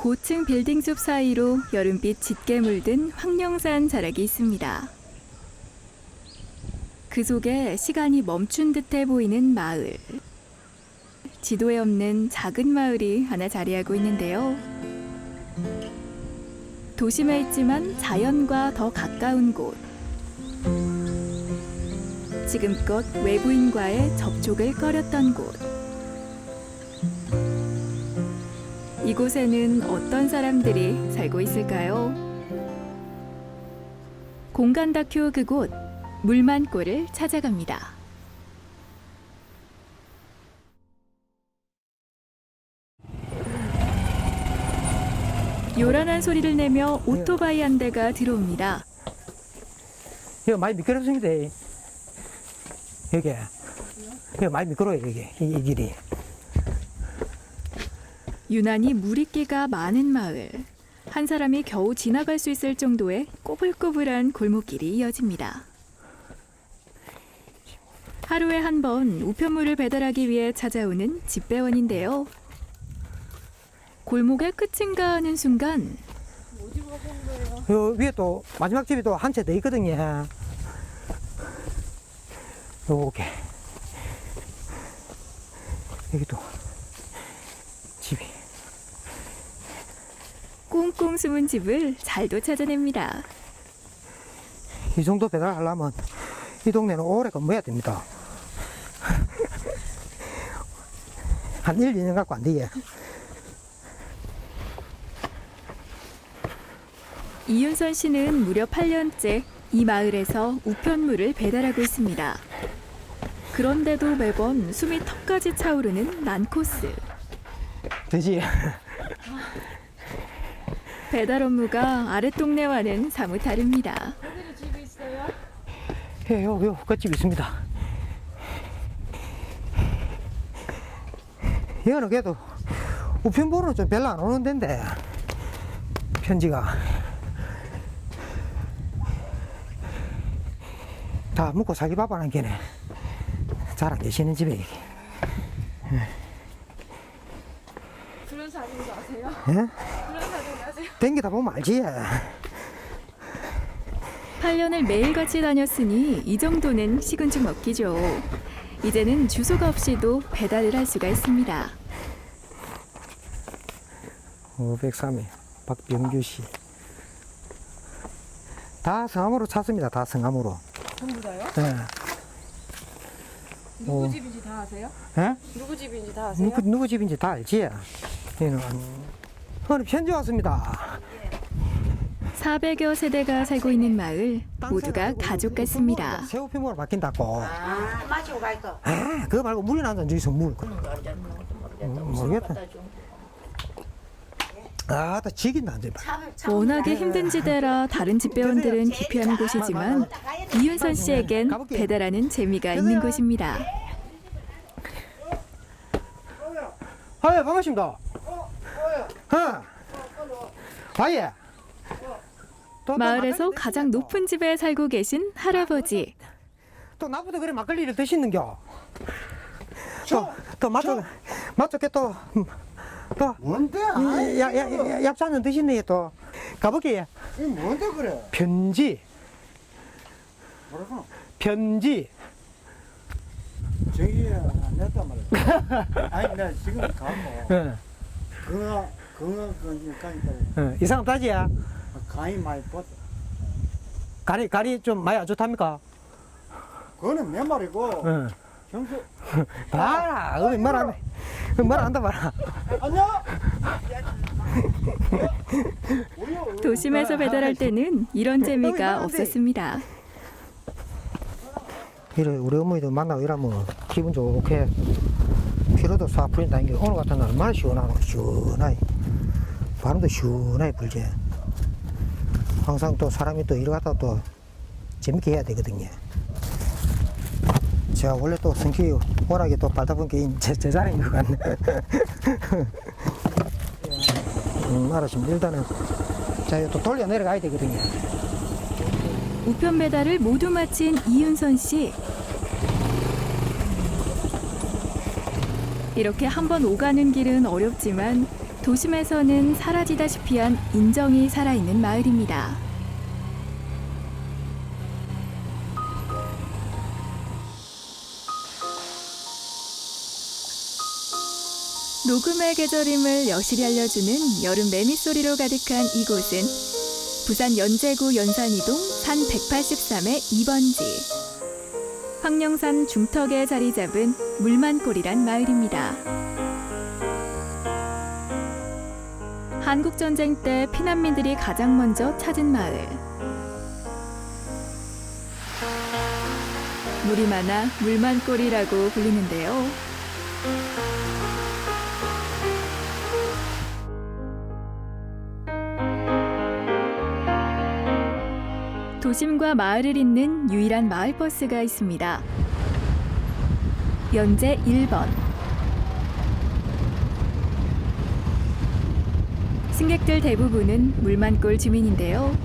고층 빌딩숲 사이로 여름빛 짙게 물든 황령산 자락이 있습니다. 그 속에 시간이 멈춘 듯해 보이는 마을. 지도에 없는 작은 마을이 하나 자리하고 있는데요. 도심에 있지만 자연과 더 가까운 곳. 지금껏 외부인과의 접촉을 꺼렸던 곳. 이곳에는 어떤 사람들이 살고 있을까요? 공간 다큐 그곳, 물만골을 찾아갑니다. 요란한 소리를 내며 오토바이 한 대가 들어옵니다. 이거 많이 미끄럽습니다. 여기 많이 미끄러워요. 이 길이. 유난히 물입기가 많은 마을. 한 사람이 겨우 지나갈 수 있을 정도의 꼬불꼬불한 골목길이 이어집니다. 하루에 한 번 우편물을 배달하기 위해 찾아오는 집배원인데요. 골목의 끝인가 하는 순간 어디로 가시는 거예요? 요 위에 또 마지막 집이 또 한 채 더 있거든요. 요게 여기 또 집이. 꽁꽁 숨은 집을 잘도 찾아냅니다. 이 정도 배달하려면 이 동네는 오래 근무해야 됩니다. 한 1, 2년 갖고 안 돼. 이윤선 씨는 무려 8년째 이 마을에서 우편물을 배달하고 있습니다. 그런데도 매번 숨이 턱까지 차오르는 난코스. 되지? 배달 업무가 아랫동네와는 사뭇 다릅니다. 여기도 집이 있어요? 예, 여기 끝집 있습니다. 이거는 그래도 우편물은 좀 별로 안 오는 데인데 편지가 다 먹고 살기 바빠는 게네 잘 안 계시는 집에. 그런 사진도 아세요? 예? 그런 사진 아세요? 댕기다 보면 알지. 8년을 매일같이 다녔으니 이 정도는 식은 죽 먹기죠. 이제는 주소가 없이도 배달을 할 수가 있습니다. 503회 박병규 씨. 다 성함으로 찾습니다. 다 성함으로. 전부 다요? 예. 누구 집인지 다 아세요? 예? 누구 집인지 다 아세요? 누구 집인지 다 알지? 얘는 오늘 편지 왔습니다. 400여 세대가 살고 있는 마을, 모두가 가족 같습니다. 새 우편물로 바뀐다고. 아, 마시고 갈 거. 아, 그거 말고 물이나 한잔 주이소, 물. 모르겠다. 아, 다 지긴다, 이제. 워낙에 힘든 지대라 다른 집배원들은 기피하는 곳이지만 이윤선 씨에겐 배달하는 재미가 있는 곳입니다. 아, 예, 반갑습니다. 아, 예. 마을에서 가장 높은 집에 살고 계신 할아버지. 또 나보다 그래 막걸리를 드시는겨. 또 맛좋게 또 뭔데? 얍산은 드시네 또. 가볼게. 이 뭔데 그래? 편지. 뭐라고? 편지. 저기 안 냈단 말이야. 아니 나 지금 가고 응. 그거 가니까 응. 이상 따지야. 간이 많이 뻗. 가리 좀 많이 안 좋답니까? 그거는 몇 말이고 응. 평소 봐라. 말안 해. 말 안다 봐라. 안녕. 도심에서 배달할 때는 이런 재미가 없었습니다. 이래 우리 어머니도 만나고 이러면 기분 좋게 피로도 싹 풀린다는 게 오늘 같은 날 얼마나 시원하노. 시원하게 바람도 시원하게 불지. 항상 또 사람이 또 이래 갖다 또 재밌게 해야 되거든요. 제가 원래 또 성격이 워낙에 또 발다분 게 제 자리인 것 같네. 알았습니다. 일단은 자, 또 돌려 내려가야 되거든요. 우편 배달을 모두 마친 이윤선 씨. 이렇게 한번 오가는 길은 어렵지만 도심에서는 사라지다시피 한 인정이 살아있는 마을입니다. 녹음의 계절임을 여실히 알려주는 여름 매미소리로 가득한 이곳은 부산 연제구 연산이동 산 183의 2번지. 황령산 중턱에 자리 잡은 물만골이란 마을입니다. 한국전쟁 때 피난민들이 가장 먼저 찾은 마을. 물이 많아 물만골이라고 불리는데요. 도심과 마을을 잇는 유일한 마을버스가 있습니다. 연제 1번. 승객들 대부분은 물만골 주민인데요.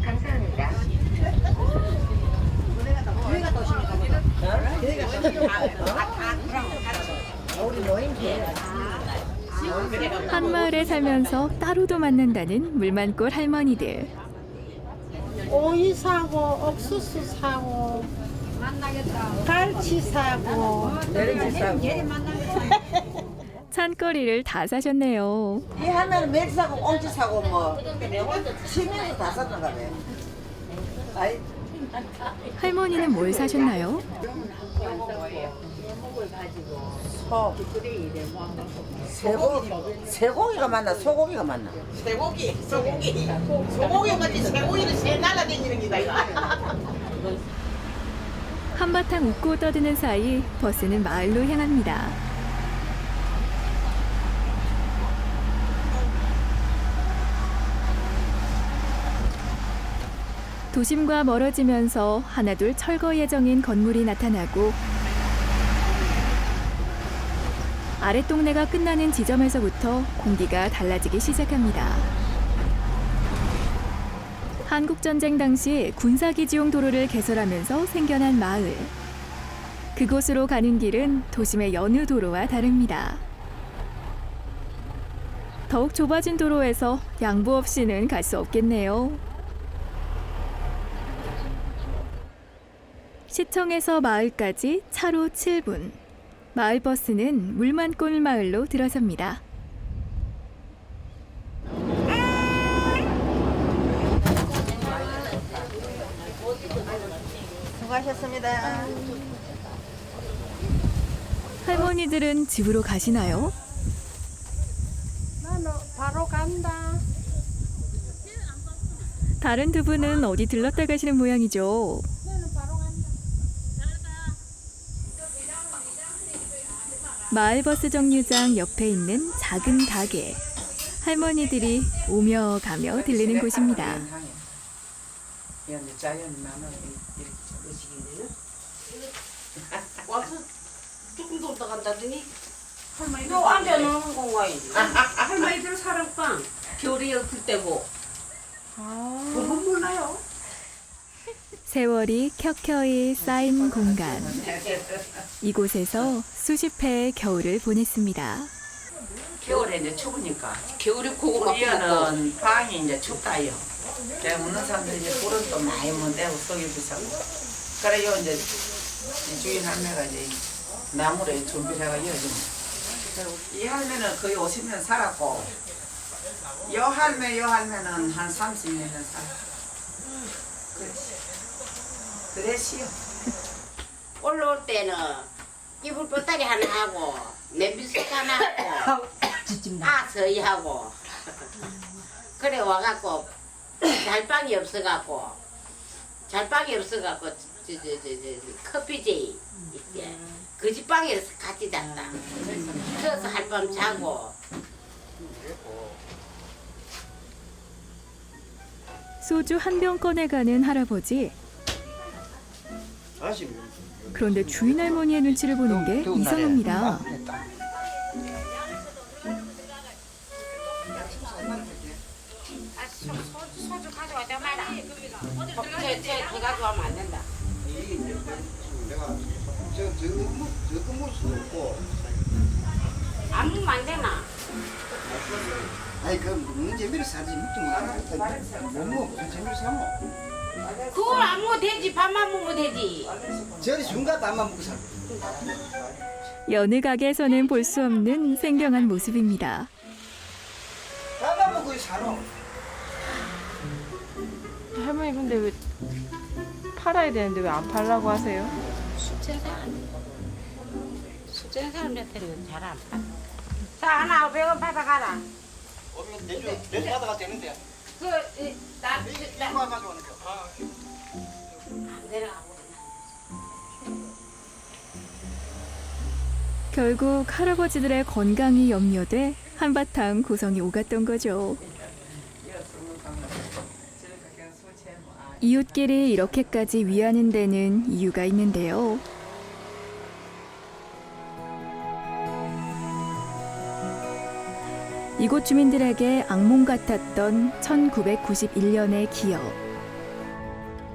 감사합니다. 한 마을에 살면서 따로도 만난다는 물만골 할머니들. 오이 사고, 옥수수 사고, 갈치 사고, 찬거리를 다 사셨네요. 이 하나는 멸 사고 꽁치 사고 뭐 치면서 다 샀는가 봐. 아이 할머니는 뭘 사셨나요? 쇠고기가 맞나 소고기가 맞나? 소고기 같이 쇠고기를 새 날라다니는 기다 이거. 한바탕 웃고 떠드는 사이 버스는 마을로 향합니다. 도심과 멀어지면서 하나둘 철거 예정인 건물이 나타나고 아랫동네가 끝나는 지점에서부터 공기가 달라지기 시작합니다. 한국전쟁 당시 군사기지용 도로를 개설하면서 생겨난 마을. 그곳으로 가는 길은 도심의 여느 도로와 다릅니다. 더욱 좁아진 도로에서 양보 없이는 갈 수 없겠네요. 시청에서 마을까지 차로 7분. 마을버스는 물만골 마을로 들어섭니다. 수고하셨습니다. 할머니들은 집으로 가시나요? 나는 바로 간다. 다른 두 분은 어디 들렀다 가시는 모양이죠. 마을버스 정류장 옆에 있는 작은 가게. 할머니들이 오며 가며 들리는 곳입니다. 와서 조금 더 있다 간다더니 너 앉아놓은 공간이지. 할머니들 사랑방. 겨울에 열 때고. 그건 몰라요. 세월이 켜켜이 쌓인 공간. 이곳에서 수십 회의 겨울을 보냈습니다. 겨울에 이제 추우니까 겨울에 고구마 우리는 방이 이제 춥다요. 그래 먹는 사람들이 이제 불은 또 많이 못 대고 속이 비싸고. 그래요 이제 이 주인 할매가 이제 나무를 준비해가 이어지는. 이 할매는 거의 50년 살았고, 여 할매는 한 30년 살았고. 그래시요. 올라올 때는 이불 뻗다리 하나 하고 냄비솥 하나 하고 서희 하고 그래 와갖고 잘방이 없어갖고 커피제이 있대 그 집 방에서 같이 잤다. 그래서 할밤 자고. 소주 한 병 꺼내가는 할아버지. 그런데 주인 할머니의 눈치를 보는 게 이상합니다. 소주 가져와자 마라. 저 가져가면 안 된다. 적금 볼 수도 없고. 안 먹으면 안 되나? 아니 그 먹는 재미를 사지 못 먹어 무슨 재미를 사모? 그걸 안 먹어도 되지. 밥만 먹으면 되지. 저리 중간 밥만 먹고 살고. 여느 가게에서는 볼 수 없는 생경한 모습입니다. 밥만 먹고 살아. 할머니 근데 왜 팔아야 되는데 왜 안 팔라고 하세요? 숙제는 사람들한테는 잘 안 파. 자, 하나 500원 받아가라. 오면 내주 받아가 되는데. 나 가져오는 거. 내려가고. 결국 할아버지들의 건강이 염려돼 한바탕 고성이 오갔던 거죠. 이웃끼리 이렇게까지 위하는 데는 이유가 있는데요. 이곳 주민들에게 악몽 같았던 1991년의 기억.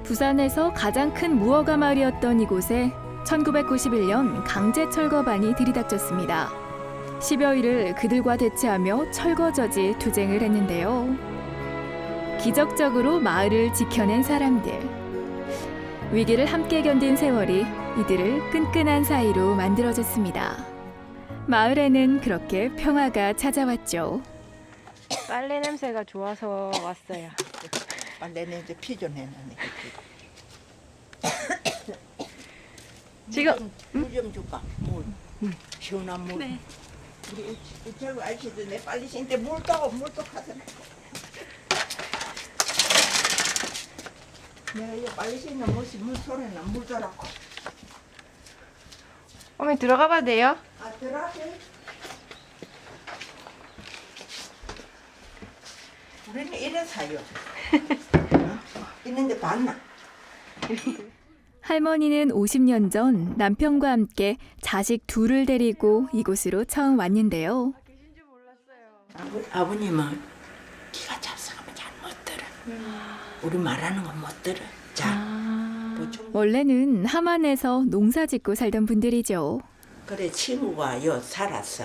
부산에서 가장 큰 무허가 마을이었던 이곳에 1991년 강제 철거반이 들이닥쳤습니다. 10여일을 그들과 대치하며 철거저지 투쟁을 했는데요. 기적적으로 마을을 지켜낸 사람들. 위기를 함께 견딘 세월이 이들을 끈끈한 사이로 만들어줬습니다. 마을에는 그렇게 평화가 찾아왔죠. 빨래 냄새가 좋아서 왔어요. 빨래는 이제 피존해놨네. 지금 물 좀 줄까? 물. 시원한 물. 네. 우리 우체국 아저씨도 내 빨리 씻는데 물도 가서. 내가 이거 빨리 씻는 물 소리나 물 줘라고. 어머니 들어가 봐도 돼요? 아 들어가세요. 우리는 이래 사요. 있는데 봤나? 할머니는 50년 전 남편과 함께 자식 둘을 데리고 이곳으로 처음 왔는데요. 아버님은 기가 잡숴가면 잘 못 들어. 우리 말하는 건 못 들어. 자, 보충. 원래는 함안에서 농사 짓고 살던 분들이죠. 그래 친구가 요 살았어.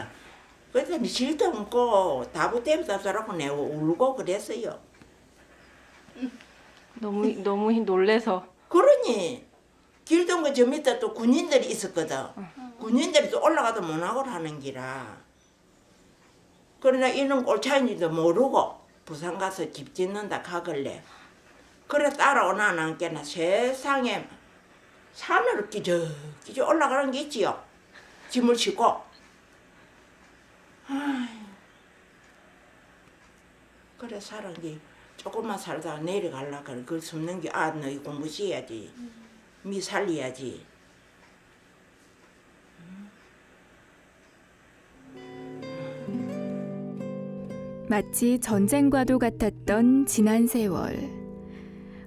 그랬더니 질도 없고 다부 때부터 저라고 내가 울고 그랬어요. 너무 놀래서. 그러니 길도 없고 저 밑에 또 군인들이 있었거든. 군인들이 또 올라가도 못하고 하는 기라. 그러나 이런 꼴차인지도 모르고 부산 가서 집 짓는다 가길래 그래 따라오나 안 안게나 세상에 산으로 끼적 올라가는 게 있지요. 짐을 싣고. 아이, 그래 살은 게 조금만 살다가 내려갈라 그래. 그걸 숨는 게 아 너희 공부 시해야지. 미 살려야지. 마치 전쟁과도 같았던 지난 세월.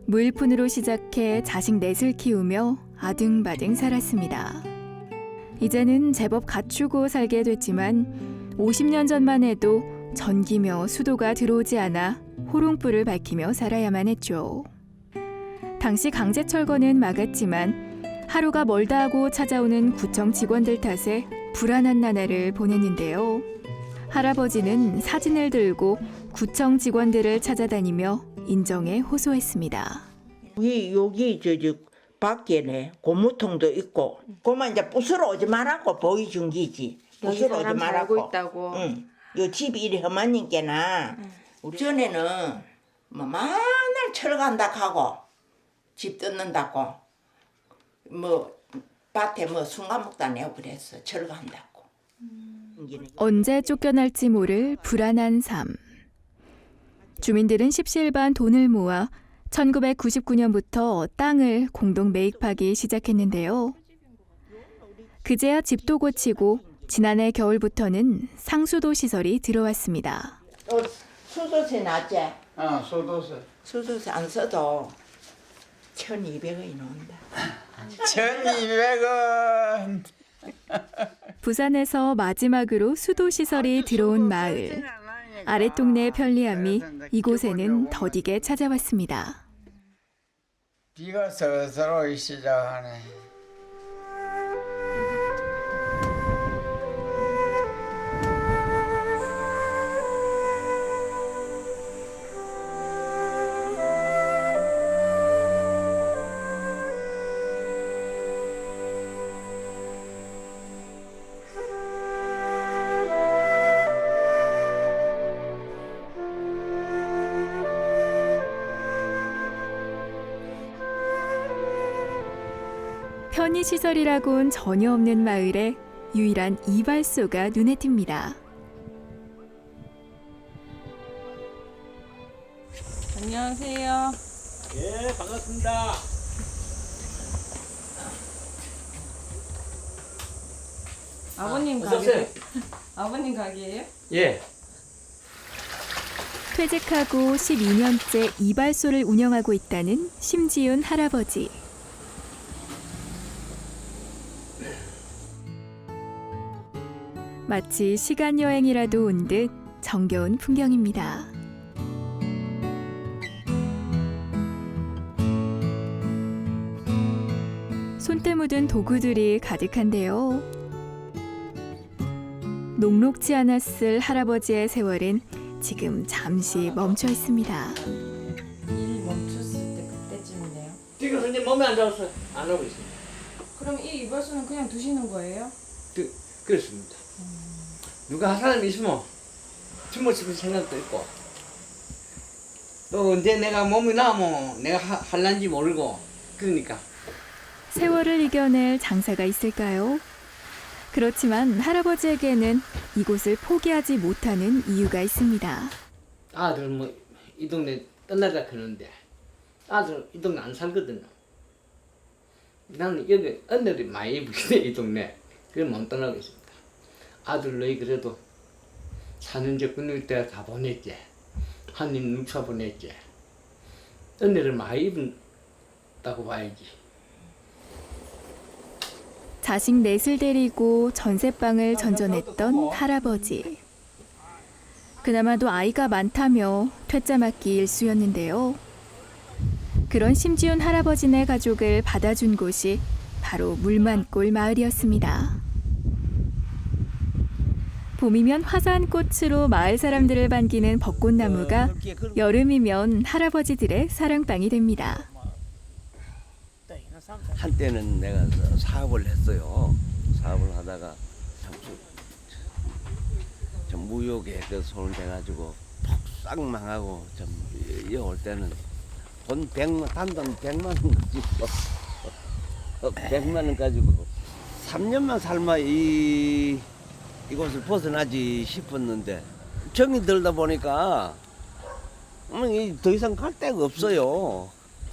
무일푼으로 시작해 자식 넷을 키우며 아등바등 살았습니다. 이제는 제법 갖추고 살게 됐지만 50년 전만 해도 전기며 수도가 들어오지 않아 호롱불을 밝히며 살아야만 했죠. 당시 강제 철거는 막았지만 하루가 멀다 하고 찾아오는 구청 직원들 탓에 불안한 나날을 보냈는데요. 할아버지는 사진을 들고 구청 직원들을 찾아다니며 인정에 호소했습니다. 여기 저 밖에네 고무통도 있고 그만 이제 부스러 오지 말라고 보여준 기지. 부스러 오지 말라고. 있다고. 응. 요 집이 이리 험하니까나 우리 전에는 뭐 맨날 철간다 하고 집 뜯는다고 뭐 밭에 뭐 순간목다 내고 그랬어. 철간다고. 언제 쫓겨날지 모를 불안한 삶. 주민들은 십시일반 돈을 모아 1999년부터 땅을 공동 매입하기 시작했는데요. 그제야 집도 고치고 지난해 겨울부터는 상수도 시설이 들어왔습니다. 수도세 낫지? 소도세. 수도세 안 써도 1,200원이 나온다. 1,200원. 부산에서 마지막으로 수도 시설이 들어온 마을. 아랫동네의 편리함이 이곳에는 더디게 찾아왔습니다. 비가 서서히 시작하네. 편의시설이라곤 전혀 없는 마을에 유일한 이발소가 눈에 띕니다. 안녕하세요. 예, 반갑습니다. 아버님 어서 가게. 오세요. 아버님 가게예요? 예. 퇴직하고 12년째 이발소를 운영하고 있다는 심지윤 할아버지. 마치 시간 여행이라도 온 듯 정겨운 풍경입니다. 손때 묻은 도구들이 가득한데요. 녹록지 않았을 할아버지의 세월은 지금 잠시 멈춰 있습니다. 일 멈췄을 때 그때쯤이네요. 지금 현재 몸이 안 좋아서 안 하고 있습니다. 그럼 이 이발소는 그냥 두시는 거예요? 그렇습니다. 누가 할 사람이 있으면 주무 싶은 생각도 있고 또 언제 내가 몸이 나면 내가 할란지 모르고 그러니까 세월을 이겨낼 장사가 있을까요? 그렇지만 할아버지에게는 이곳을 포기하지 못하는 이유가 있습니다. 아들 뭐 이 동네 떠나자 그러는데 아들 이 동네 안 살거든요. 나는 여기 언니들이 많이 부시네 이 동네. 그걸 못 떠나고 있습니다. 아들 너희 그래도 4년째 끊을 때 다 보냈지. 한입 눅사 보냈지. 언니를 많이 입었다고 봐야지. 자식 넷을 데리고 전세방을 전전했던 할아버지. 그나마도 아이가 많다며 퇴짜 맞기 일쑤였는데요. 그런 심지훈 할아버지네 가족을 받아준 곳이 바로 물만골 마을이었습니다. 봄이면 화사한 꽃으로 마을 사람들을 반기는 벚꽃나무가 여름이면 할아버지들의 사랑방이 됩니다. 한때는 내가 사업을 했어요. 사업을 하다가 좀 무역에 손을 대가지고 푹 망하고 좀 여올 때는 돈 100만, 단돈 100만 원 가지고 100만 원 가지고 3년만 살마 이곳을 벗어나지 싶었는데 정이 들다 보니까 더 이상 갈 데가 없어요.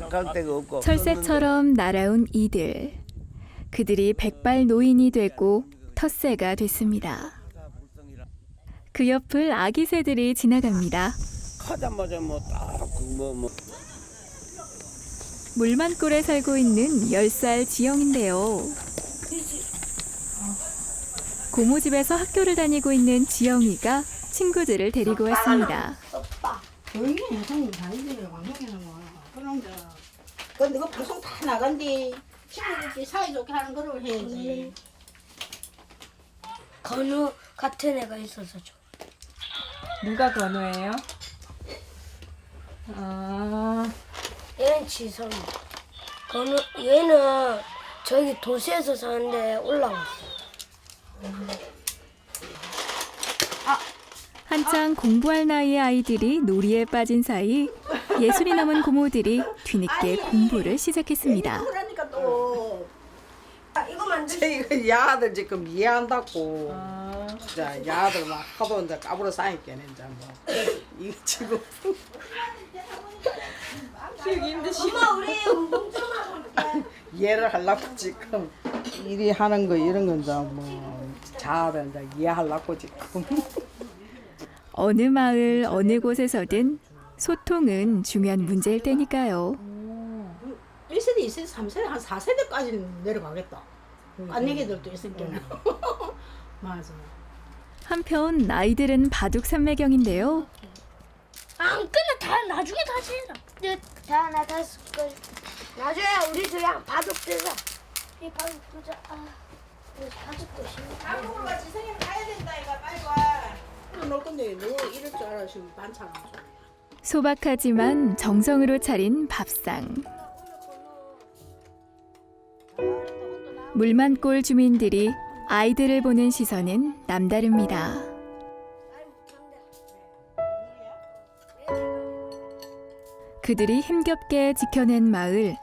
갈 데가 없고 철새처럼 날아온 이들. 그들이 백발 노인이 되고 텃새가 됐습니다. 그 옆을 아기 새들이 지나갑니다. 가자마자 물만골에 살고 있는 10살 지영인데요. 고모집에서 학교를 다니고 있는 지영이가 친구들을 데리고 왔습니다. 근데 그 방송 다 나간디 친구들끼리 사이좋게 하는 거를 해야지. 건우 같은 애가 있어서 좋아. 누가 건우예요? 얘는 지성. 건우 얘는 저기 도시에서 사는데 올라왔어. 한창 공부할 나이의 아이들이 놀이에 빠진 사이 예술이 남은 고모들이 뒤늦게 공부를 시작했습니다. 그러니까 또 이거 만들. 이거 야들 지금 이해한다고. 자, 야들 막 하도 이제 까불어 쌓이겠네 이제 뭐. 이 지금 키우기 힘드시. 엄마 우리 운동 좀 하고. 이해를 하려고 지금 일이 하는 거 이런 건 이제 잘 이제 이해하려고 지금. 어느 마을 어느 곳에서든 소통은 중요한 문제일 테니까요. 1세대, 2세대, 3세대, 한 4세대까지 내려가겠다. 깐얘기들도 있으니까. 맞아. 한편 아이들은 바둑 산매경인데요. 안 끝나. 다 나중에 다시 해라. 나 다시 거지. 나중에 우리 그냥 바둑 뜨자. 이 바둑 뜨자. 바둑 뜨자. 아무거나 지성이는 가야 된다 이거 빨리 와. 너 근데 너 이럴 줄 알아 지금 반찬 안 줘. 소박하지만 정성으로 차린 밥상. 물만골 주민들이 아이들을 보는 시선은 남다릅니다. 그들이 힘겹게 지켜낸 마을,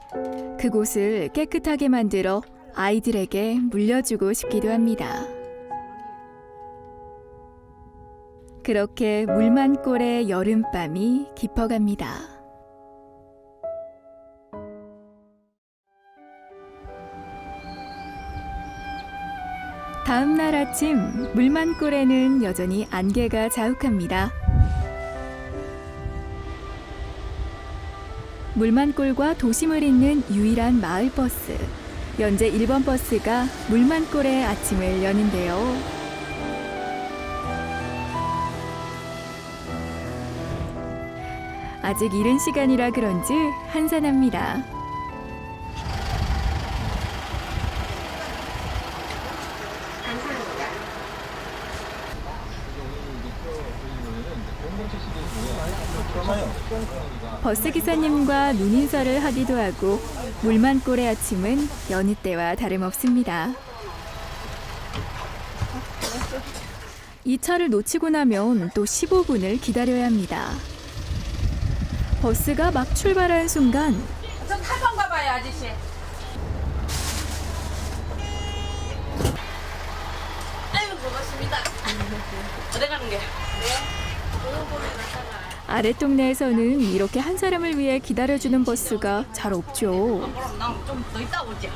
그곳을 깨끗하게 만들어 아이들에게 물려주고 싶기도 합니다. 그렇게 물만골의 여름밤이 깊어갑니다. 다음 날 아침 물만골에는 여전히 안개가 자욱합니다. 물만골과 도심을 잇는 유일한 마을버스, 연제 1번 버스가 물만골의 아침을 여는데요. 아직 이른 시간이라 그런지 한산합니다. 버스 기사님과 눈인사를 하기도 하고 물만골의 아침은 여느 때와 다름없습니다. 이 차를 놓치고 나면 또 15분을 기다려야 합니다. 버스가 막 출발한 순간 좀 한번 가봐요, 아저씨. 아유, 고맙습니다. 어디 가는 게? 아랫동네에서는 이렇게 한 사람을 위해 기다려주는 버스가 잘 없죠. 좀 더 있다 오지.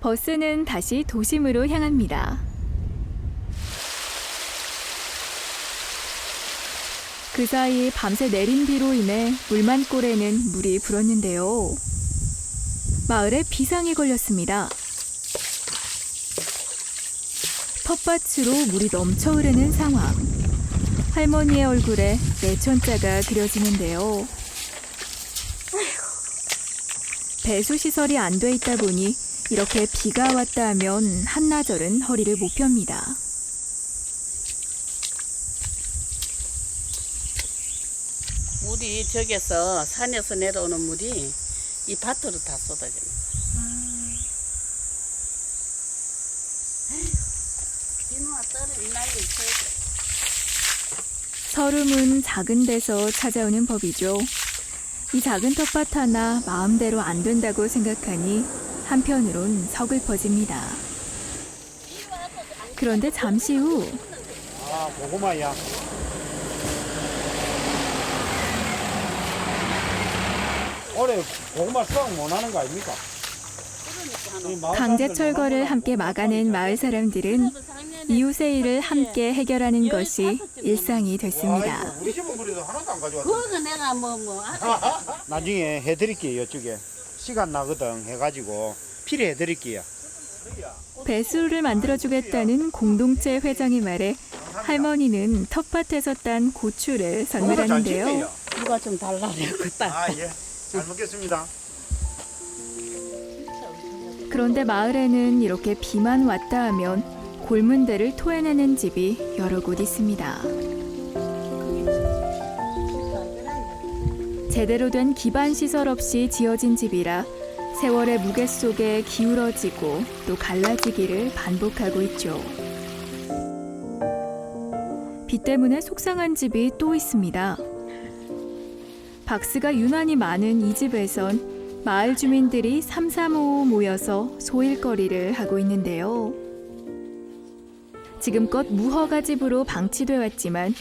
버스는 다시 도심으로 향합니다. 그 사이 밤새 내린 비로 인해 물만골에는 물이 불었는데요. 마을에 비상이 걸렸습니다. 텃밭으로 물이 넘쳐 흐르는 상황. 할머니의 얼굴에 내천자가 그려지는데요. 배수 시설이 안 돼 있다 보니 이렇게 비가 왔다 하면 한나절은 허리를 못 펴니다. 물이 저기서 산에서 내려오는 물이 이 밭으로 다 쏟아집니다. 비누와 떨어진 날이 최고. 서름은 작은 데서 찾아오는 법이죠. 이 작은 텃밭 하나 마음대로 안 된다고 생각하니 한편으론 서글퍼집니다. 그런데 잠시 후 고구마야. 올해 고구마 수확 못 하는 거 아닙니까? 강제 철거를 함께 막아낸 마을 사람들은 이웃의 일을 함께 해결하는 것이 일상이 됐습니다. 우리 집은 그래도 하나도 안 가져왔어. 그거 내가 나중에 해드릴게요. 이쪽에 시간 나거든 해가지고 필요해드릴게요. 배수를 만들어주겠다는 공동체 회장의 말에 할머니는 텃밭에서 딴 고추를 선물하는데요. 누가 좀 달라고 그랬다. 예. 잘 먹겠습니다. 그런데 마을에는 이렇게 비만 왔다 하면 골문대를 토해내는 집이 여러 곳 있습니다. 제대로 된 기반 시설 없이 지어진 집이라 세월의 무게 속에 기울어지고 또 갈라지기를 반복하고 있죠. 비 때문에 속상한 집이 또 있습니다. 박스가 유난히 많은 이 집에선 마을 주민들이 삼삼오오 모여서 소일거리를 하고 있는데요. 지금껏 무허가 집으로 방치돼 왔지만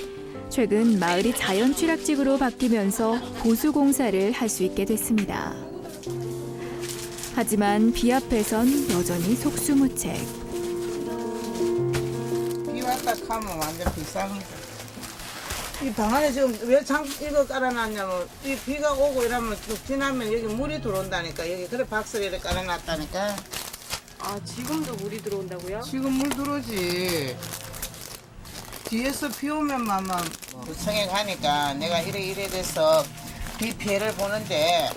최근 마을이 자연 취락지구로 바뀌면서 보수 공사를 할 수 있게 됐습니다. 하지만 비 앞에선 여전히 속수무책. 비 왔다 가면 완전 비싸니까. 이 방 안에 지금 왜 이거 깔아놨냐면 이 비가 오고 이러면 쭉 지나면 여기 물이 들어온다니까. 여기 그래 박스를 깔아놨다니까. 아, 지금도 물이 들어온다고요? 지금 물 들어오지. 뒤에서 비 오면만 구청에 가니까 내가 이래 돼서 비 피해를 보는데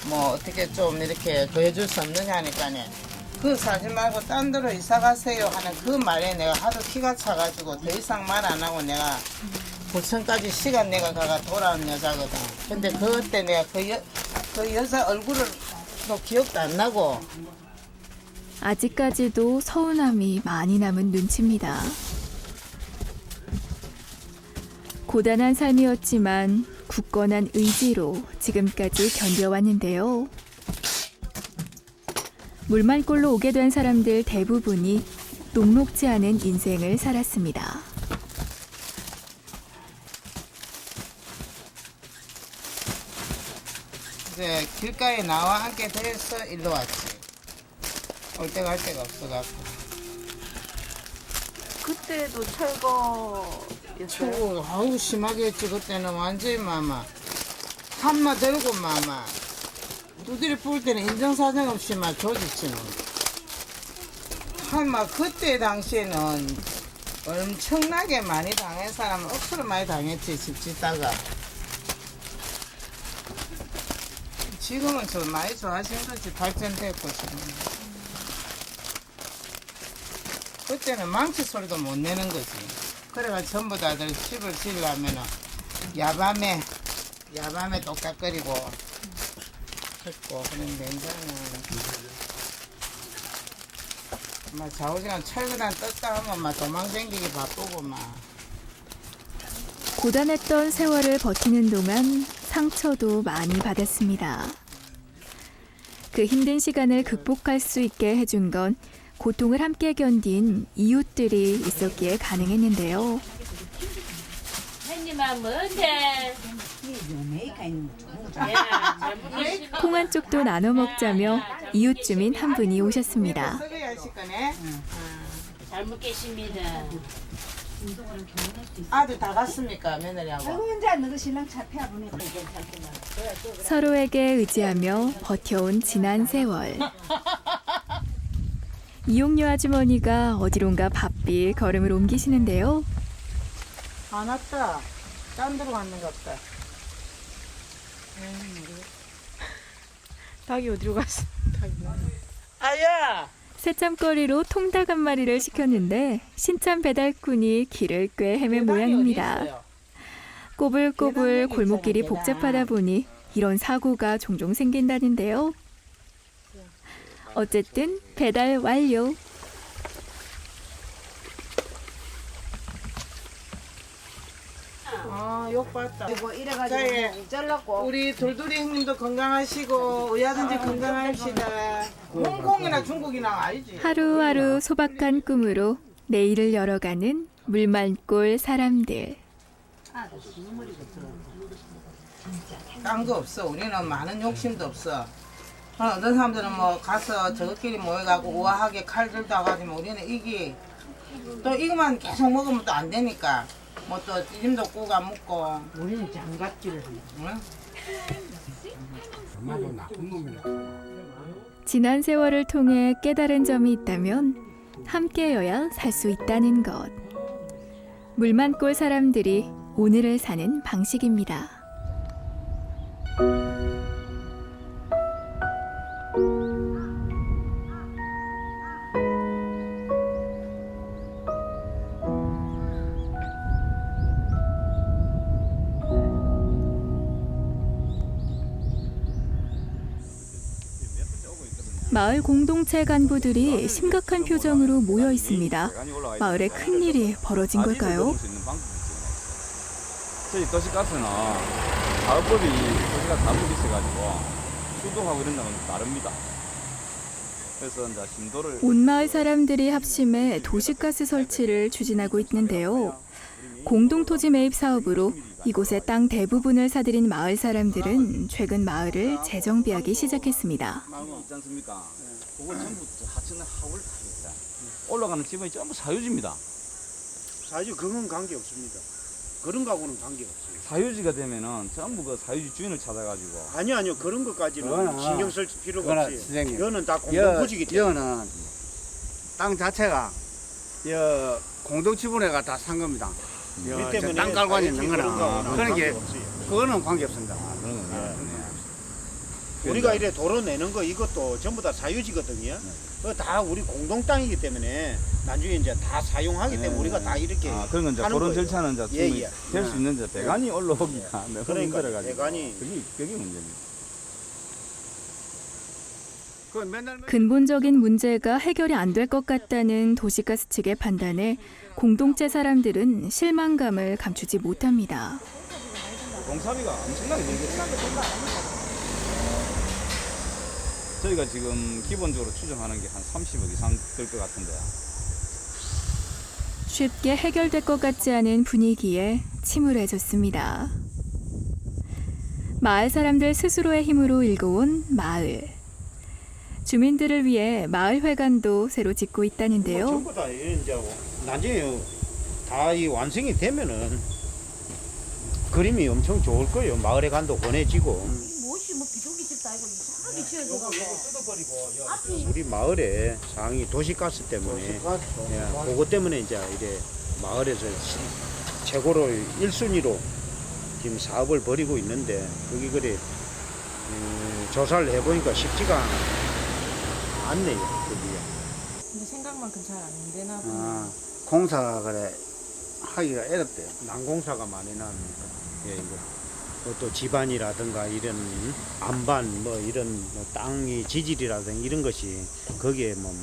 뭐 어떻게 좀 이렇게 구해줄 수 없느냐 하니까네. 그 사지 말고 딴 데로 이사 가세요 하는 그 말에 내가 하도 기가 차가지고 더 이상 말 안 하고 내가 구청까지 시간 내가 가가 돌아온 여자거든. 근데 그때 내가 그 여자 얼굴을 또 기억도 안 나고. 아직까지도 서운함이 많이 남은 눈치입니다. 고단한 삶이었지만 굳건한 의지로 지금까지 견뎌왔는데요. 물만골로 오게 된 사람들 대부분이 녹록지 않은 인생을 살았습니다. 이제 길가에 나와 앉게 돼서 일로 왔지. 올 데가 갈 데가 없어갖고. 그때도 철거였어요? 추워, 아우 심하게 했지. 그때는 완전히 마마 한마 들고 마마 두드리 뿌릴 때는 인정사정 없이 막 조지치는. 한마 그때 당시에는 엄청나게 많이 당한 사람은 억수로 많이 당했지. 집 짓다가. 지금은 좀 많이 좋아진 거지. 발전됐고 지금. 그때는 망치 소리도 못 내는 거지. 그래가 전부 다들 집을 지으려면 야밤에 똑딱거리고 했고 그런데 이제는 막 좌우지간 철거단 떴다 하면 막 도망댕기기 바쁘고 막. 고단했던 세월을 버티는 동안 상처도 많이 받았습니다. 그 힘든 시간을 극복할 수 있게 해준 건 고통을 함께 견딘 이웃들이 있었기에 가능했는데요. 햇님아 뭔데? 콩 한 쪽도 나눠 먹자며 이웃 주민 한 분이 오셨습니다. 잘 먹겠습니다. 아들 다 갔습니까? 며느리하고? 혼자 너도 신랑 차 태워보니까 서로에게 의지하며 버텨온 지난 세월. 이용녀 아주머니가 어디론가 바삐 걸음을 옮기시는데요. 안 왔다. 딴 데로 갔는가 보다. 닭이 어디로 갔어? 아야! 새참거리로 통닭 한 마리를 시켰는데 신참 배달꾼이 길을 꽤 헤맨 모양입니다. 꼬불꼬불 골목길이 복잡하다 보니 이런 사고가 종종 생긴다는데요. 어쨌든 배달 완료. 아, 욕 봤다. 이래가지고 잘랐고. 우리 돌돌이 형님도 건강하시고 의하든지 건강합시다. 홍콩이나 중국이나 알지? 하루하루 소박한 꿈으로 내일을 열어가는 물만골 사람들. 딴 거 없어. 우리는 많은 욕심도 없어. 어떤 사람들은 뭐 가서 저것끼리 모여가고 우아하게 칼 들다 가지면 우리는 이게 또 이것만 계속 먹으면 또 안 되니까 뭐 또 찌짐도 구가 먹고. 우리는 장갑질을 응? 지난 세월을 통해 깨달은 점이 있다면 함께여야 살 수 있다는 것. 물만골 사람들이 오늘을 사는 방식입니다. 마을 공동체 간부들이 심각한 표정으로 모여 있습니다. 마을에 큰일이 벌어진 걸까요? 저희 도시가스는 가업법이 도시가스 가업법이 있어가지고 수도하고 이런 데는 다릅니다. 그래서 이제 심도를 온 마을 사람들이 합심해 도시가스 설치를 추진하고 있는데요. 공동토지 매입 사업으로 이곳의 땅 대부분을 사들인 마을 사람들은 최근 마을을 재정비하기 시작했습니다. 있지 않습니까? 그걸 전부 하천에 하울 다 있다. 올라가는 집은 전부 사유지입니다. 사유지 그건 관계 없습니다. 그런 거하고는 관계 없어요. 사유지가 되면은 전부 그 사유지 주인을 찾아가지고. 아니요 그런 것까지는 신경 쓸 필요가 없어요. 선생님. 이거는 다 공동부지기 때문에. 이거는 땅 자체가 공동지분회가 다 산 겁니다. 땅 깔관이 있는 거는 그런 게 그거는 관계 없습니다. 우리가 이래 도로 내는 거 이것도 전부 다 사유지거든요. 그거 다 우리 공동 땅이기 때문에 나중에 이제 다 사용하기 때문에 우리가 다 이렇게 그런 이제 하는 그런 거예요. 절차는 이제 될 수 있는 이제 배관이 올라오기가 너무 그러니까 힘들어가지고. 배관이 그게 문제입니다. 근본적인 문제가 해결이 안 될 것 같다는 도시가스 측의 판단에 공동체 사람들은 실망감을 감추지 못합니다. 공사비가 엄청나게 들겠죠. 저희가 지금 기본적으로 추정하는 게 한 30억 이상 될 것 같은데. 쉽게 해결될 것 같지 않은 분위기에 침울해졌습니다. 마을 사람들 스스로의 힘으로 일궈온 마을. 주민들을 위해 마을회관도 새로 짓고 있다는데요. 전부 다 이제 나중에 다 이 완성이 되면은 그림이 엄청 좋을 거예요. 마을에 간도 권해지고. 뭐지 뭐 비둘기 집도 아니고 이상하게 지어져. 우리 마을에 상이 도시가스 때문에 예, 그것 때문에 이제 이래 마을에서 최고로 1순위로 지금 사업을 벌이고 있는데 그게 그래 조사를 해보니까 쉽지가 않네요. 그게. 근데 생각만큼 잘 안 되나 보네. 공사가 그래 하기가 어렵대요. 난공사가 많이 나니까. 예, 이거. 또 집안이라든가 이런 안반 뭐 이런 뭐 땅이 지질이라든가 이런 것이 거기에 뭐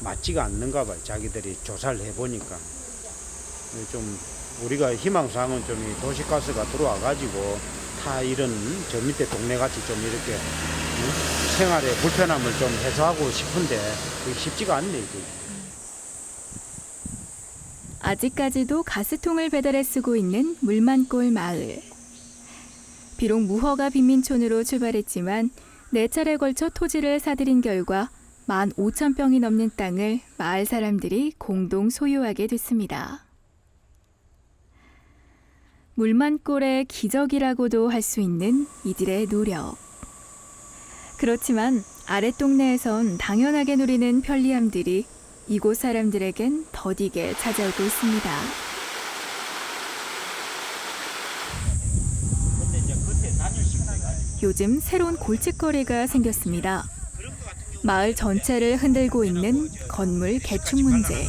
맞지가 않는가 봐요. 자기들이 조사를 해보니까 좀 우리가 희망사항은 좀 이 도시가스가 들어와 가지고 다 이런 저 밑에 동네 같이 좀 이렇게 생활의 불편함을 좀 해소하고 싶은데 그게 쉽지가 않네. 아직까지도 가스통을 배달해 쓰고 있는 물만골 마을. 비록 무허가 빈민촌으로 출발했지만 4차례에 걸쳐 토지를 사들인 결과 15,000평이 넘는 땅을 마을 사람들이 공동 소유하게 됐습니다. 물만골의 기적이라고도 할 수 있는 이들의 노력. 그렇지만 아랫동네에선 당연하게 누리는 편리함들이 이곳 사람들에겐 더디게 찾아오고 있습니다. 요즘 새로운 골칫거리가 생겼습니다. 마을 전체를 흔들고 있는 건물 개축 문제.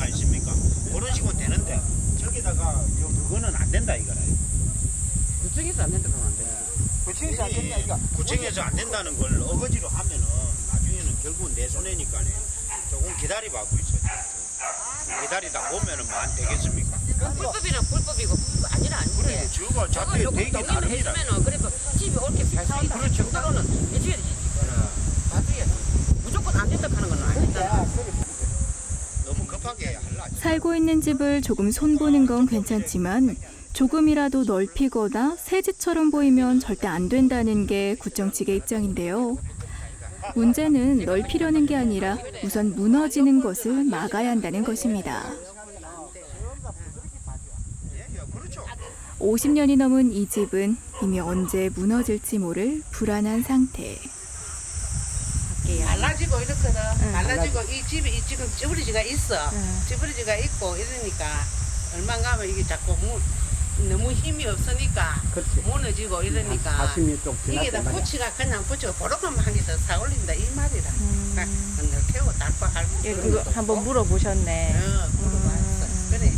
그런 식으로 되는데 저기다가 그거는 안 된다 이거라. 구청에서 안 된다고 하면 안 돼. 구청에서 안 된다 이거. 구청에서 안 된다는 걸 어거지로 하면은 나중에는 결국은 내 손해니까 조금 기다려봐고 있어요. 기다리다 보면은 뭐 안 되겠습니까? 불법이랑 불법이고 아니라 아닌데. 그래, 저거 자체 되기 나름이라. 해주면은 그래도 집이 옳게 살수 있는 정도로는 해줘야지. 봐줘야지. 무조건 안 된다 하는 건 아니다. 너무 급하게 할라. 살고 있는 집을 조금 손보는 건 괜찮지만 조금이라도 넓히거나 새 집처럼 보이면 절대 안 된다는 게 구청 측의 입장인데요. 문제는 넓히려는 게 아니라 우선 무너지는 것을 막아야 한다는 것입니다. 50년이 넘은 이 집은 이미 언제 무너질지 모를 불안한 상태. 갈라지고 이렇거든. 갈라지고 이 집이 지금 찌부리지가 있어. 찌부리지가 있고 이러니까 얼마 가면 이게 자꾸 너무 힘이 없으니까 무너지고 이러니까 이게 다 부치가 그냥 부치고 보름만 한 개 더 사 올린다 이 말이라. 그러니까 태우고 달박할. 예, 그거 한번 물어보셨네. 물어봤어. 그래.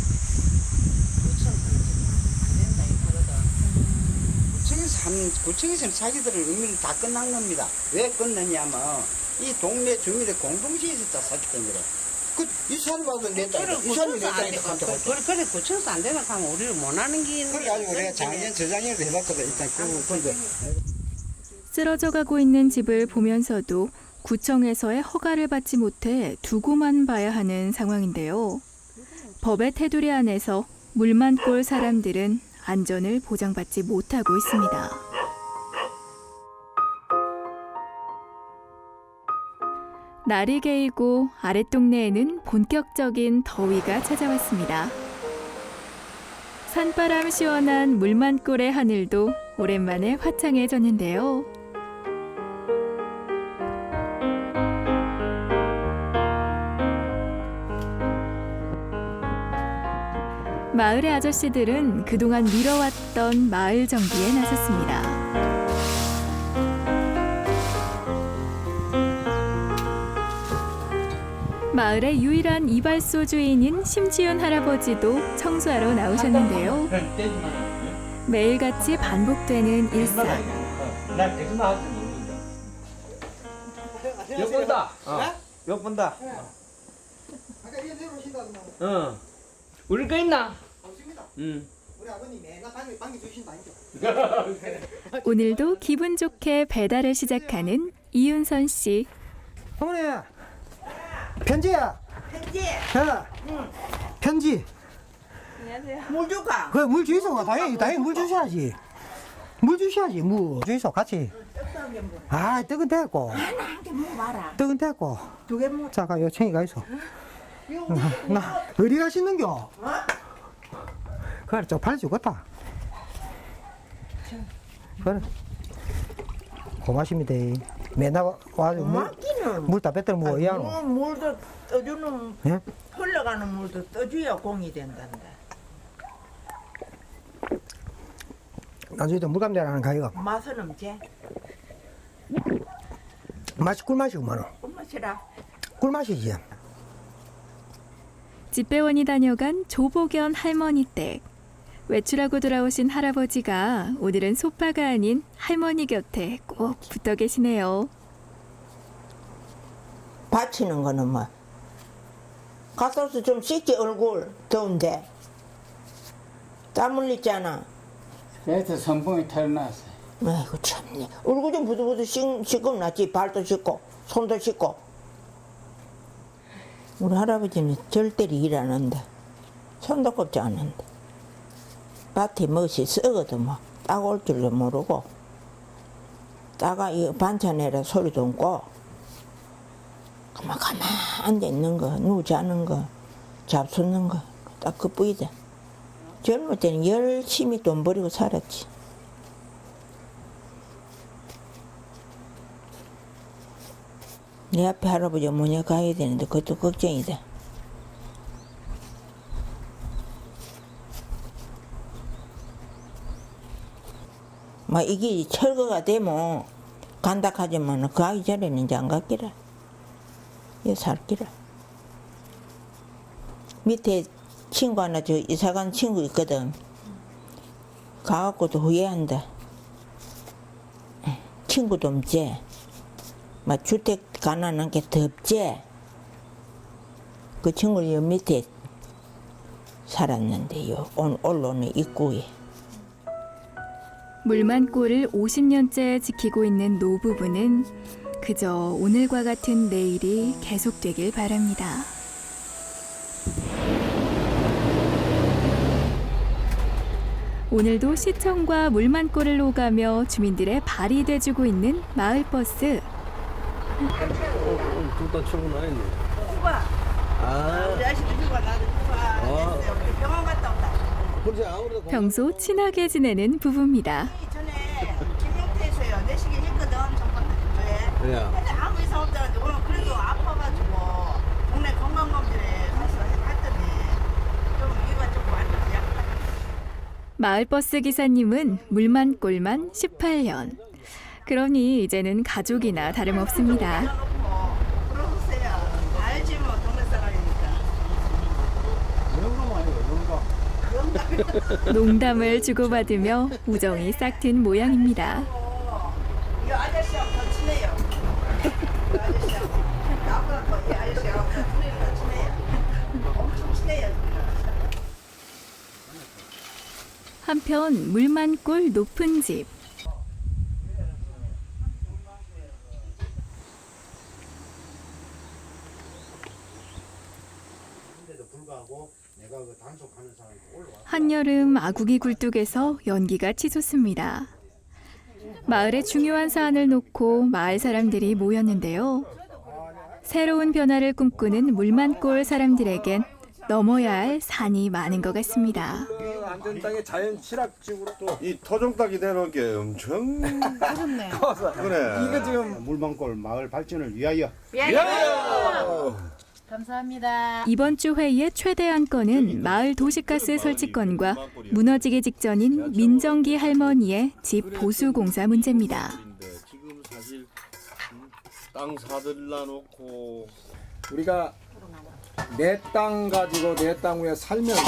구청에서는 자기들의 의미를 다 끝난 겁니다. 왜 끝냈냐면 이 동네 주민의 공동시에서 다 샀던 거라. 이 사람이 와도 냈다. 이 사람이 냈다니까. 그래 고쳐서 안 되나 하면 우리를 못 하는 게 있는. 그래 가지고 내가 작년 저작년에도 해봤거든. 일단 근데 쓰러져가고 있는 집을 보면서도 구청에서의 허가를 받지 못해 두고만 봐야 하는 상황인데요. 법의 테두리 안에서 물만골 사람들은 안전을 보장받지 못하고 있습니다. 날이 개이고 아랫동네에는 본격적인 더위가 찾아왔습니다. 산바람 시원한 물만골의 하늘도 오랜만에 화창해졌는데요. 마을의 아저씨들은 그동안 미뤄왔던 마을 정비에 나섰습니다. 마을의 유일한 이발소 주인인 심지윤 할아버지도 청소하러 나오셨는데요. 매일같이 반복되는 일상. 몇 번다. 몇 번다. 우리 거 있나? 없습니다. 응. 우리 아버님 맨날 방에 주신다. 오늘도 기분 좋게 배달을 시작하는 이윤선 씨. 어머니 편지야. 편지. 편지. 안녕하세요. 물 줄까? 그래 물 주이소. 당연히 물 주셔야지. 물 주셔야지. 물 주이소 같이. 아 떡은 됐고. 하나 한 개 먹어봐라. 떡은 됐고. 2개 먹어. 자가 요 챙이가 있어. 나 어디 가시는겨? 그래 저 팔 죽었다. 그래 고맙습니다. 맨날 와서 물다 뱉들 뭐 이하노. 물도 떠주는 예? 흘러가는 물도 떠줘야 공이 된단다. 나중에 물감대라는 가위가 맛은 없지? 맛이 꿀맛이구만. 꿀맛이라. 꿀맛이지. 집배원이 다녀간 조복연 할머니 댁. 외출하고 돌아오신 할아버지가 오늘은 소파가 아닌 할머니 곁에 꼭 붙어 계시네요. 받치는 거는 뭐 가서서 좀 씻지 얼굴 더운데 땀 흘리잖아. 그래서 선풍이 털어놨어. 아이고 참네. 얼굴 좀 부들부들 씻고 낫지. 발도 씻고 손도 씻고. 우리 할아버지는 절대로 일 안 한다. 손도 꼽지 않는다. 밭에 멋이 썩어도 뭐 따올 줄도 모르고 따가 이 반찬에라 소리도 없고 가만 앉아 있는 거, 누우지 않은 거, 잡수는 거 딱 그뿐이다. 젊을 때는 열심히 돈 벌이고 살았지. 내 앞에 할아버지 어머니가 가야 되는데 그것도 걱정이다. 막 이게 철거가 되면 간다 하지만 그 아기 전에는 이제 안 갔기라. 여기 살기라. 밑에 친구 하나 저 이사간 친구 있거든. 가갖고도 후회한다. 친구도 없지. 막 주택 가난한 게 덥지. 그 친구는 여 밑에 살았는데요. 언론에 입구에. 물만 꼴을 50년째 지키고 있는 노부부는 그저 오늘과 같은 내일이 계속되길 바랍니다. 오늘도 시청과 물만골을 오가며 주민들의 발이 돼주고 있는 마을버스. 둘다 출근하였네. 누가? 우리 아저씨도 누가 나도 누가 됐어요. 우리 병원 갔다 온다. 평소 친하게 지내는 부부입니다. 전에 김용태에서요. 내시경 했거든. 잠깐만. 왜? 야. 근데 아무 이상 없다는데 오늘 그래도 아파가지고 동네 건강검진에 가서 했더니 좀 위가 조금 안 좋지. 마을버스 기사님은 물만골만 18년. 그러니 이제는 가족이나 다름없습니다. 물어보세요. 알지 뭐 동네 사람이니까. 농담을 주고받으며 우정이 싹튼 모양입니다. 이 아저씨하고 더 친해요. 이 아저씨하고. 나보다 더 이 아저씨하고 둘이는 더 친해요. 엄청 친해요. 한편 물만골 높은 집. 한여름 아구기 굴뚝에서 연기가 치솟습니다. 마을의 중요한 사안을 놓고 마을 사람들이 모였는데요. 새로운 변화를 꿈꾸는 물만골 사람들에겐 넘어야 할 산이 많은 것 같습니다. 안전 땅에 자연 실학집으로 또 이 토종 땅이 되는 게 엄청 그렇네. 그래. 이거 지금 물만골 마을 발전을 위하여. 감사합니다. 이번 주 회의의 최대 안건은 마을 도시가스 설치건과 무너지기 직전인 민정기 할머니의 집 보수 공사 문제입니다. 지금 사실 땅 사들라 놓고 우리가 내 땅 가지고 내 땅 위에 살면서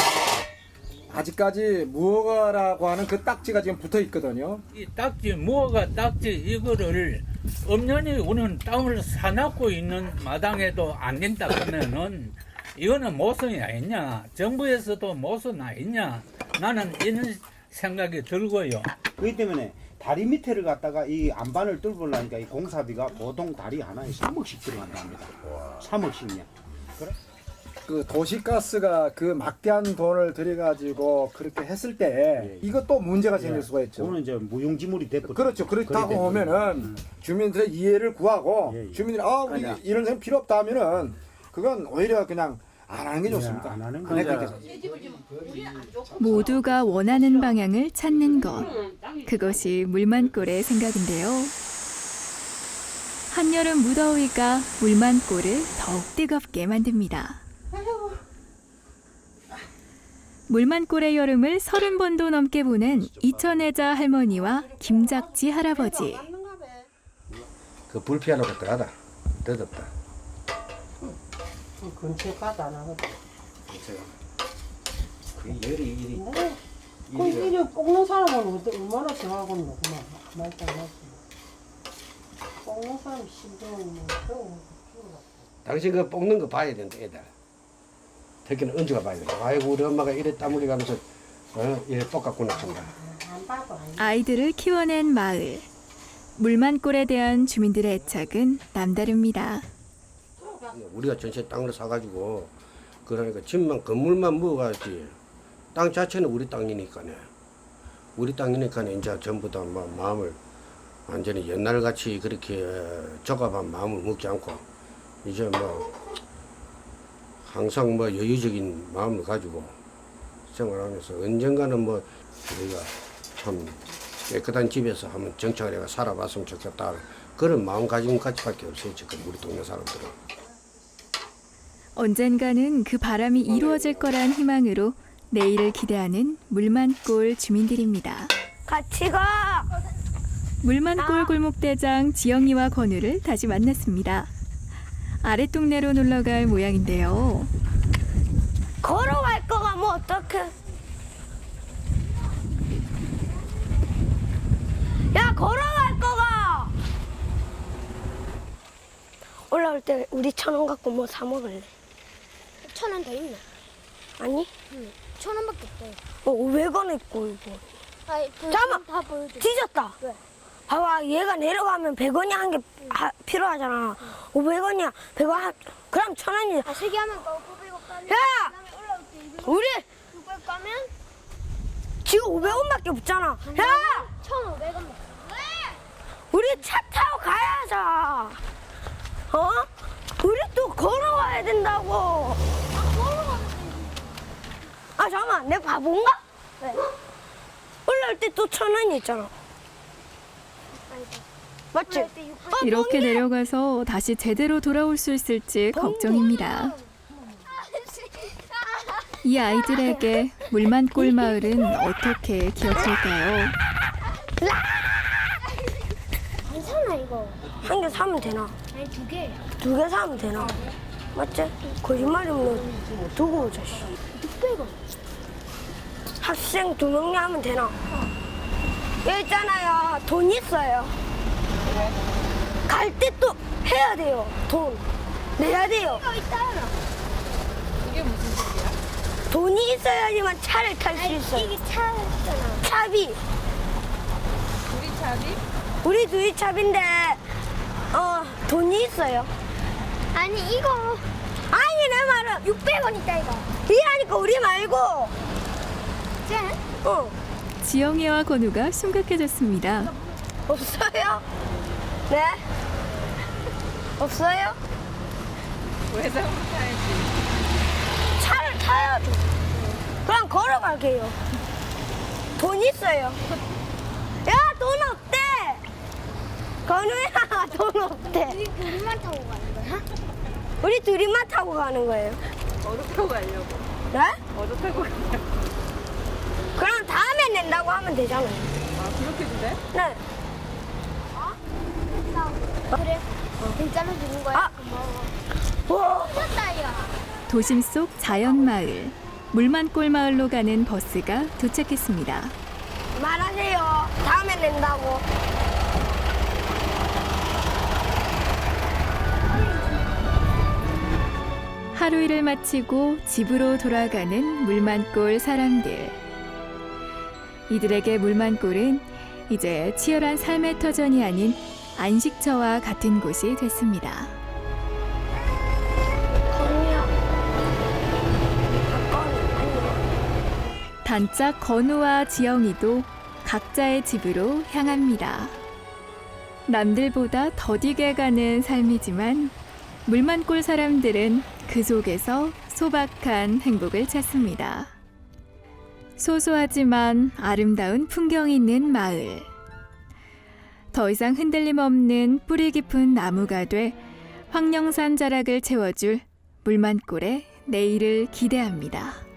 아직까지 무허가라고 하는 그 딱지가 지금 붙어 있거든요. 이 딱지, 무허가 딱지 이거를 엄연히 우리는 땅을 사놓고 있는 마당에도 안 된다 그러면은 이거는 모순이 아니냐, 정부에서도 모순 아니냐, 나는 이런 생각이 들고요. 그렇기 때문에 다리 밑에를 갖다가 이 안반을 뚫으려니까 이 공사비가 보통 다리 하나에 3억씩 들어간답니다. 3억씩이야. 그래? 그 도시가스가 그 막대한 돈을 들여가지고 그렇게 했을 때 이것도 문제가 생길 수가 있죠. 그거는 이제 무용지물이 됐거든요. 그렇죠. 그렇다고 하면은 주민들의 이해를 구하고 주민들이 우리 아니야. 이런 생각 필요 없다 하면은 그건 오히려 그냥 안 하는 게 좋습니다. 안 하는 안 해, 거죠. 그렇게 모두가 원하는 방향을 찾는 것. 그것이 물만골의 생각인데요. 한여름 무더위가 물만골을 더욱 뜨겁게 만듭니다. 물만골의 여름을 30번도 넘게 보낸 이천혜자 할머니와 김작지 할아버지. 그 불피하러 갔다 가다. 더덥다. 근처에 가다 안 하거든. 그 열이 일이. 그 일이 뽑는 사람은 얼마나 생각하겠노. 그만 말도 안 하지. 뽑는 사람 심정은 뭐 당신 그 뽑는 거 봐야 된다, 애들. 특히는 은주가 봐야 된다. 아이고, 우리 엄마가 이래 땀 흘려가면서 이래 똑같구나 한다. 아이들을 키워낸 마을. 물만골에 대한 주민들의 애착은 남다릅니다. 우리가 전체 땅을 사가지고 그러니까 집만 건물만 먹어가지 땅 자체는 우리 땅이니까네. 우리 땅이니까 이제 전부 다 마음을 완전히 옛날같이 그렇게 적합한 마음을 먹지 않고 이제 항상 여유적인 마음을 가지고 생활하면서 언젠가는 우리가 참 깨끗한 집에서 한번 정착을 해가 살아봤으면 좋겠다 그런 마음가짐까지밖에 없어요 지금 우리 동네 사람들은. 언젠가는 그 바람이 이루어질 거란 희망으로 내일을 기대하는 물만골 주민들입니다. 같이 가. 물만골 골목대장 지영이와 건우를 다시 만났습니다. 아랫동네로 놀러갈 모양인데요. 걸어갈 거가 뭐 어떡해. 야, 걸어갈 거가. 올라올 때 우리 1,000원 갖고 뭐 사 먹을래? 1,000원 더 있나? 아니? 응. 1,000원밖에 없대. 500원 있고 이거. 잠깐만. 다 보여줘. 뒤졌다. 왜? 봐봐, 얘가 내려가면 100원이 한 개 필요하잖아. 500원이야. 100원 그럼 1,000원이야. 아, 3개 하면 900원 가면. 야! 그다음에 올라올 때 200원. 우리 600 가면 지금 500원밖에 없잖아. 야! 1,500원. 우리 차 타고 가야죠. 우리 또 걸어가야 된다고. 아, 잠깐만. 내가 바본가? 왜? 올라올 때 또 1,000원이 있잖아. 맞지? 이렇게 내려가서 다시 제대로 돌아올 수 있을지 걱정입니다. 이 아이들에게 물만골 마을은 어떻게 기억될까요? 괜찮아, 이거. 한 개 사면 되나? 아니, 2개. 2개 사면 되나? 맞지? 거짓말이면 두고 오자. 600원. 학생 2명이 하면 되나? 여기 있잖아요. 돈 있어요. 갈 때 또 해야 돼요. 돈 내야 돼요. 이거 있잖아. 이게 무슨 소리야? 돈이 있어야지만 차를 탈 수 있어요. 이게 차잖아. 차비. 우리 차비? 우리 둘이 차비인데 돈이 있어요. 아니, 이거 아니, 내 말은 600원 있다, 이거. 이하니까 우리 말고. 쟤? 지영이와 건우가 심각해졌습니다. 없어요? 네? 없어요? 왜 잘못하는지. 차를 타야죠. 그럼 걸어갈게요. 돈 있어요. 야, 돈 없대. 건우야, 돈 없대. 우리 둘이만 타고 가는 거야? 우리 둘이만 타고 가는 거예요. 어디 타고 가려고? 네? 어디 타고 가려고? 그럼 다음에 낸다고 하면 되잖아요. 아, 그렇게도 돼? 네. 그래. 공짜로 주는 거야. 와. 미쳤다, 야. 도심 속 자연 마을. 물만골 마을로 가는 버스가 도착했습니다. 말하세요. 다음에 낸다고. 하루 일을 마치고 집으로 돌아가는 물만골 사람들. 이들에게 물만골은 이제 치열한 삶의 터전이 아닌 안식처와 같은 곳이 됐습니다. 단짝 건우와 지영이도 각자의 집으로 향합니다. 남들보다 더디게 가는 삶이지만 물만골 사람들은 그 속에서 소박한 행복을 찾습니다. 소소하지만 아름다운 풍경이 있는 마을. 더 이상 흔들림 없는 뿌리 깊은 나무가 돼 황령산 자락을 채워줄 물만골의 내일을 기대합니다.